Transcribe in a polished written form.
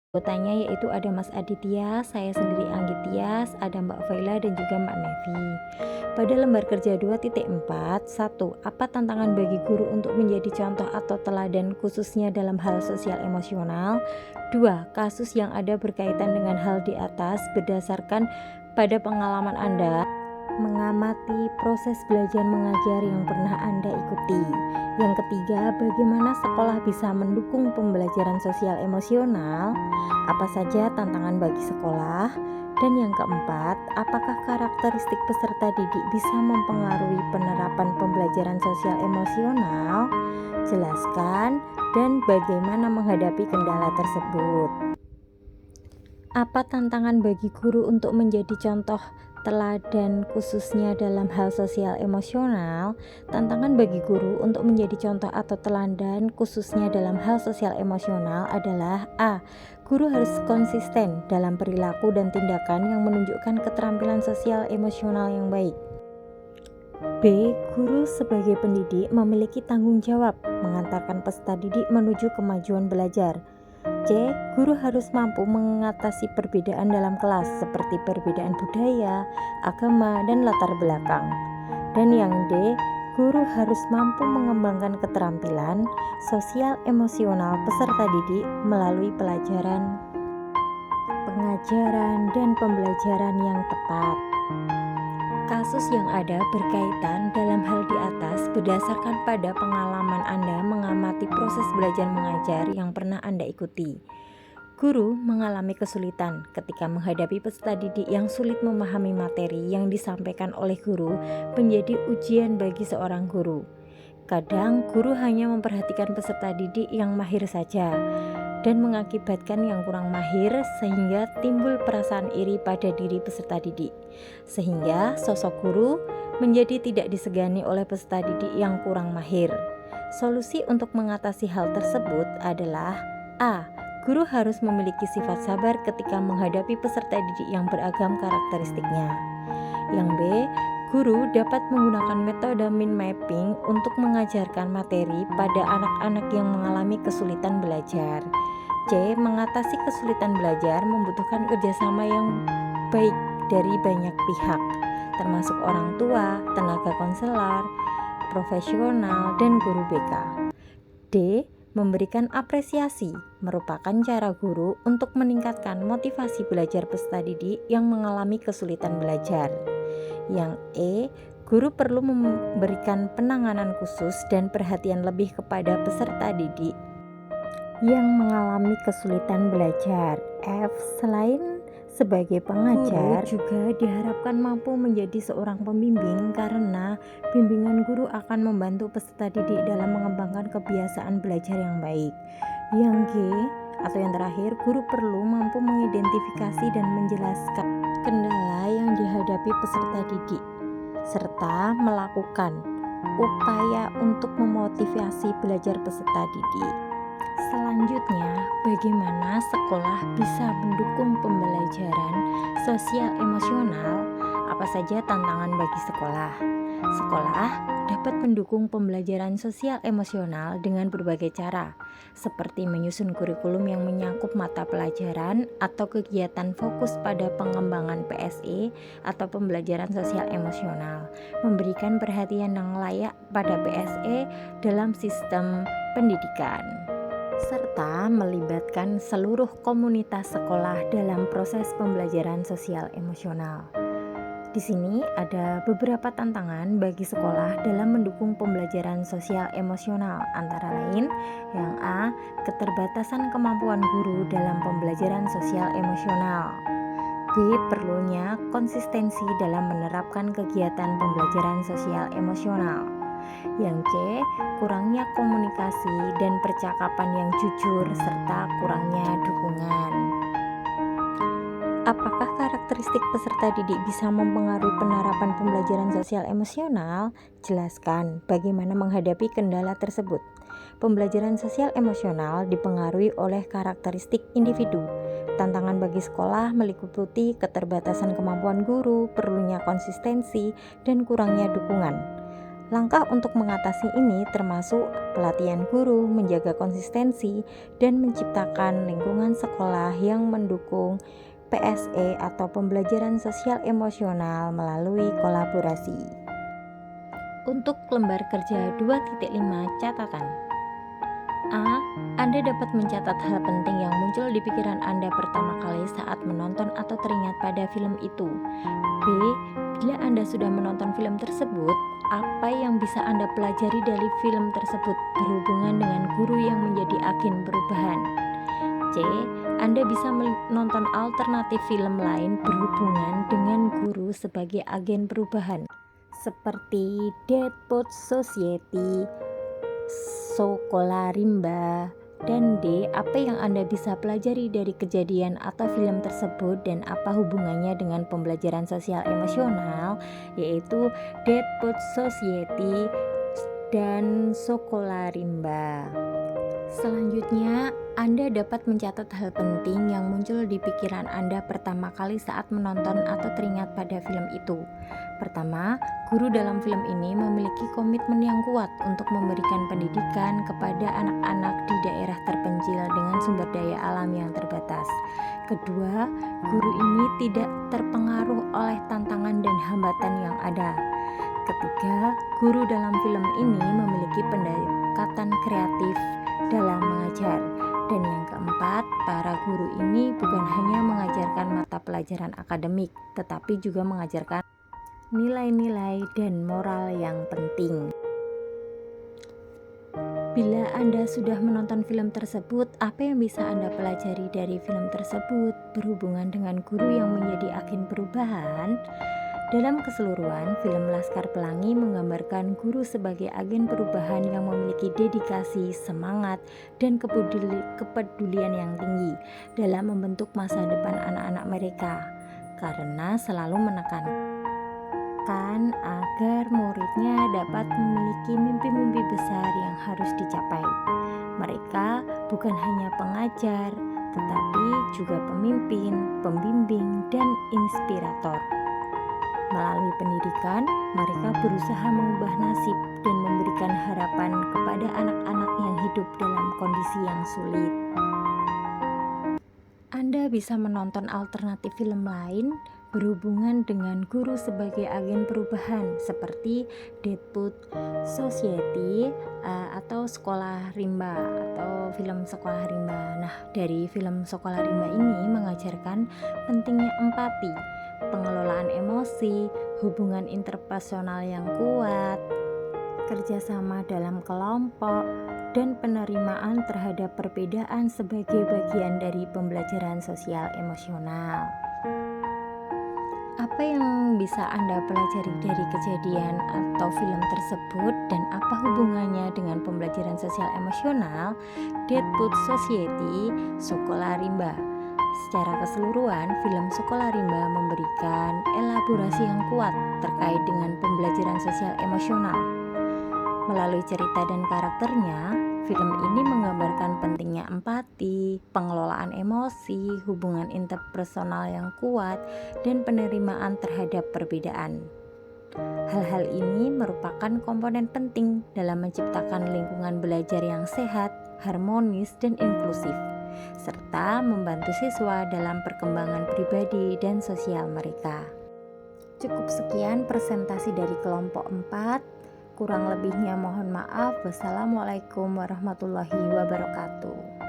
Anggotanya yaitu ada Mas Aditya, saya sendiri Anggitias, ada Mbak Faila dan juga Mbak Nevi. Pada lembar kerja 2.4, 1. Apa tantangan bagi guru untuk menjadi contoh atau teladan khususnya dalam hal sosial emosional? 2. Kasus yang ada berkaitan dengan hal di atas berdasarkan pada pengalaman Anda mengamati proses belajar mengajar yang pernah Anda ikuti. Yang ketiga, bagaimana sekolah bisa mendukung pembelajaran sosial emosional? Apa saja tantangan bagi sekolah? Dan yang keempat, apakah karakteristik peserta didik bisa mempengaruhi penerapan pembelajaran sosial emosional? Jelaskan dan bagaimana menghadapi kendala tersebut. Apa tantangan bagi guru untuk menjadi contoh teladan khususnya dalam hal sosial emosional? Tantangan bagi guru untuk menjadi contoh atau teladan khususnya dalam hal sosial emosional adalah A. Guru harus konsisten dalam perilaku dan tindakan yang menunjukkan keterampilan sosial emosional yang baik. B. Guru sebagai pendidik memiliki tanggung jawab mengantarkan peserta didik menuju kemajuan belajar. C. Guru harus mampu mengatasi perbedaan dalam kelas seperti perbedaan budaya, agama, dan latar belakang. Dan yang D. Guru harus mampu mengembangkan keterampilan sosial emosional peserta didik melalui pelajaran, pengajaran, dan pembelajaran yang tepat. Kasus yang ada berkaitan dalam hal di atas berdasarkan pada pengalaman Anda mengamati proses belajar mengajar yang pernah Anda ikuti. Guru mengalami kesulitan ketika menghadapi peserta didik yang sulit memahami materi yang disampaikan oleh guru menjadi ujian bagi seorang guru. Kadang guru hanya memperhatikan peserta didik yang mahir saja dan mengakibatkan yang kurang mahir sehingga timbul perasaan iri pada diri peserta didik. Sehingga sosok guru menjadi tidak disegani oleh peserta didik yang kurang mahir. Solusi untuk mengatasi hal tersebut adalah A. Guru harus memiliki sifat sabar ketika menghadapi peserta didik yang beragam karakteristiknya. Yang B. Guru dapat menggunakan metode mind mapping untuk mengajarkan materi pada anak-anak yang mengalami kesulitan belajar. C. Mengatasi kesulitan belajar membutuhkan kerjasama yang baik dari banyak pihak, termasuk orang tua, tenaga konselor, profesional, dan guru BK. D. Memberikan apresiasi merupakan cara guru untuk meningkatkan motivasi belajar peserta didik yang mengalami kesulitan belajar. Yang E. Guru perlu memberikan penanganan khusus dan perhatian lebih kepada peserta didik yang mengalami kesulitan belajar. F. Selain sebagai pengajar, guru juga diharapkan mampu menjadi seorang pembimbing karena bimbingan guru akan membantu peserta didik dalam mengembangkan kebiasaan belajar yang baik. Yang G atau yang terakhir, guru perlu mampu mengidentifikasi dan menjelaskan kendala yang dihadapi peserta didik serta melakukan upaya untuk memotivasi belajar peserta didik. Selanjutnya, bagaimana sekolah bisa mendukung pembelajaran sosial emosional? Apa saja tantangan bagi sekolah? Sekolah dapat mendukung pembelajaran sosial emosional dengan berbagai cara, seperti menyusun kurikulum yang menyangkut mata pelajaran atau kegiatan fokus pada pengembangan PSE atau pembelajaran sosial emosional, memberikan perhatian yang layak pada PSE dalam sistem pendidikan, serta melibatkan seluruh komunitas sekolah dalam proses pembelajaran sosial emosional. Di sini ada beberapa tantangan bagi sekolah dalam mendukung pembelajaran sosial emosional, antara lain yang A. Keterbatasan kemampuan guru dalam pembelajaran sosial emosional. B. Perlunya konsistensi dalam menerapkan kegiatan pembelajaran sosial emosional. Yang C. Kurangnya komunikasi dan percakapan yang jujur serta kurangnya dukungan. Apakah karakteristik peserta didik bisa mempengaruhi penerapan pembelajaran sosial emosional? Jelaskan bagaimana menghadapi kendala tersebut. Pembelajaran sosial emosional dipengaruhi oleh karakteristik individu. Tantangan bagi sekolah meliputi keterbatasan kemampuan guru, perlunya konsistensi, dan kurangnya dukungan. Langkah untuk mengatasi ini termasuk pelatihan guru, menjaga konsistensi, dan menciptakan lingkungan sekolah yang mendukung PSE atau pembelajaran sosial emosional melalui kolaborasi. Untuk lembar kerja 2.5 catatan. A. Anda dapat mencatat hal penting yang muncul di pikiran Anda pertama kali saat menonton atau teringat pada film itu. B. Bila Anda sudah menonton film tersebut, apa yang bisa Anda pelajari dari film tersebut berhubungan dengan guru yang menjadi agen perubahan? C. Anda bisa menonton alternatif film lain berhubungan dengan guru sebagai agen perubahan, seperti Dead Poets Society, Sekolah Rimba. Dan D. Apa yang Anda bisa pelajari dari kejadian atau film tersebut dan apa hubungannya dengan pembelajaran sosial emosional, yaitu Dead Poets Society dan Sekolah Rimba. Selanjutnya, Anda dapat mencatat hal penting yang muncul di pikiran Anda pertama kali saat menonton atau teringat pada film itu. Pertama, guru dalam film ini memiliki komitmen yang kuat untuk memberikan pendidikan kepada anak-anak di daerah terpencil dengan sumber daya alam yang terbatas. Kedua, guru ini tidak terpengaruh oleh tantangan dan hambatan yang ada. Ketiga, guru dalam film ini memiliki pendekatan kreatif dalam mengajar. Dan yang keempat, para guru ini bukan hanya mengajarkan mata pelajaran akademik, tetapi juga mengajarkan nilai-nilai dan moral yang penting. Bila Anda sudah menonton film tersebut, apa yang bisa Anda pelajari dari film tersebut berhubungan dengan guru yang menjadi agen perubahan? Dalam keseluruhan, film Laskar Pelangi menggambarkan guru sebagai agen perubahan yang memiliki dedikasi, semangat, dan kepedulian yang tinggi dalam membentuk masa depan anak-anak mereka, karena selalu menekankan agar muridnya dapat memiliki mimpi-mimpi besar yang harus dicapai. Mereka bukan hanya pengajar, tetapi juga pemimpin, pembimbing, dan inspirator. Melalui pendidikan, mereka berusaha mengubah nasib dan memberikan harapan kepada anak-anak yang hidup dalam kondisi yang sulit. Anda bisa menonton alternatif film lain berhubungan dengan guru sebagai agen perubahan seperti Dead Poets Society atau Sekolah Rimba atau film Sekolah Rimba. Nah, dari film Sekolah Rimba ini mengajarkan pentingnya empati, pengelolaan emosi, hubungan interpersonal yang kuat, kerjasama dalam kelompok, dan penerimaan terhadap perbedaan sebagai bagian dari pembelajaran sosial emosional. Apa yang bisa Anda pelajari dari kejadian atau film tersebut dan apa hubungannya dengan pembelajaran sosial emosional? Dead Poets Society, Sekolah Rimba. Secara keseluruhan, film Sekolah Rimba memberikan elaborasi yang kuat terkait dengan pembelajaran sosial emosional. Melalui cerita dan karakternya, film ini menggambarkan pentingnya empati, pengelolaan emosi, hubungan interpersonal yang kuat, dan penerimaan terhadap perbedaan. Hal-hal ini merupakan komponen penting dalam menciptakan lingkungan belajar yang sehat, harmonis, dan inklusif, serta membantu siswa dalam perkembangan pribadi dan sosial mereka. Cukup sekian presentasi dari kelompok 4. Kurang lebihnya mohon maaf. Wassalamualaikum warahmatullahi wabarakatuh.